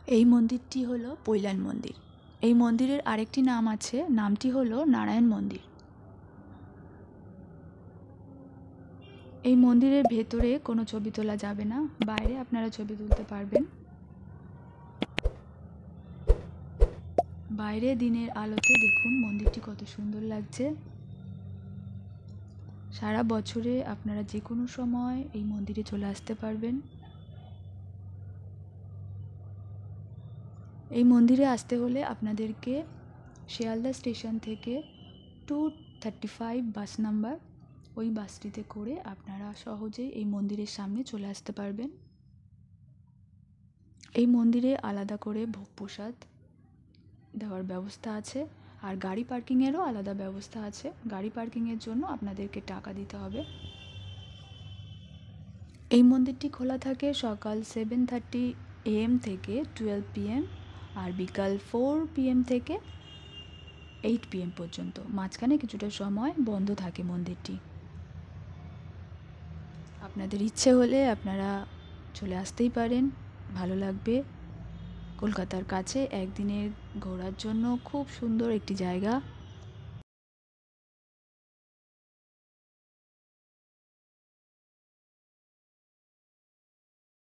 এই মন্দিরটি হলো পৈলান মন্দির। এই মন্দিরের আরেকটি নাম আছে, নামটি হলো নারায়ণ মন্দির। এই মন্দিরের ভেতরে কোনো ছবি তোলা যাবে না, বাইরে আপনারা ছবি তুলতে পারবেন। বাইরে দিনের আলোতে দেখুন মন্দিরটি কত সুন্দর লাগছে। সারা বছরে আপনারা যে কোনো সময় এই মন্দিরে চলে আসতে পারবেন। এই মন্দিরে আসতে হলে আপনাদেরকে শিয়ালদা স্টেশন থেকে 235 বাস নাম্বার, ওই বাসটিতে করে আপনারা সহজেই এই মন্দিরের সামনে চলে আসতে পারবেন। এই মন্দিরে আলাদা করে ভোগ প্রসাদ দেওয়ার ব্যবস্থা আছে, আর গাড়ি পার্কিংয়েরও আলাদা ব্যবস্থা আছে। গাড়ি পার্কিংয়ের জন্য আপনাদেরকে টাকা দিতে হবে। এই মন্দিরটি খোলা থাকে সকাল 7:30 AM থেকে 12 PM, আর বিকাল 4 PM থেকে 8 PM পর্যন্ত। মাঝখানে কিছুটা সময় বন্ধ থাকে মন্দিরটি। আপনাদের ইচ্ছে হলে আপনারা চলে আসতেই পারেন, ভালো লাগবে। কলকাতার কাছে একদিনের ঘোরার জন্য খুব সুন্দর একটি জায়গা।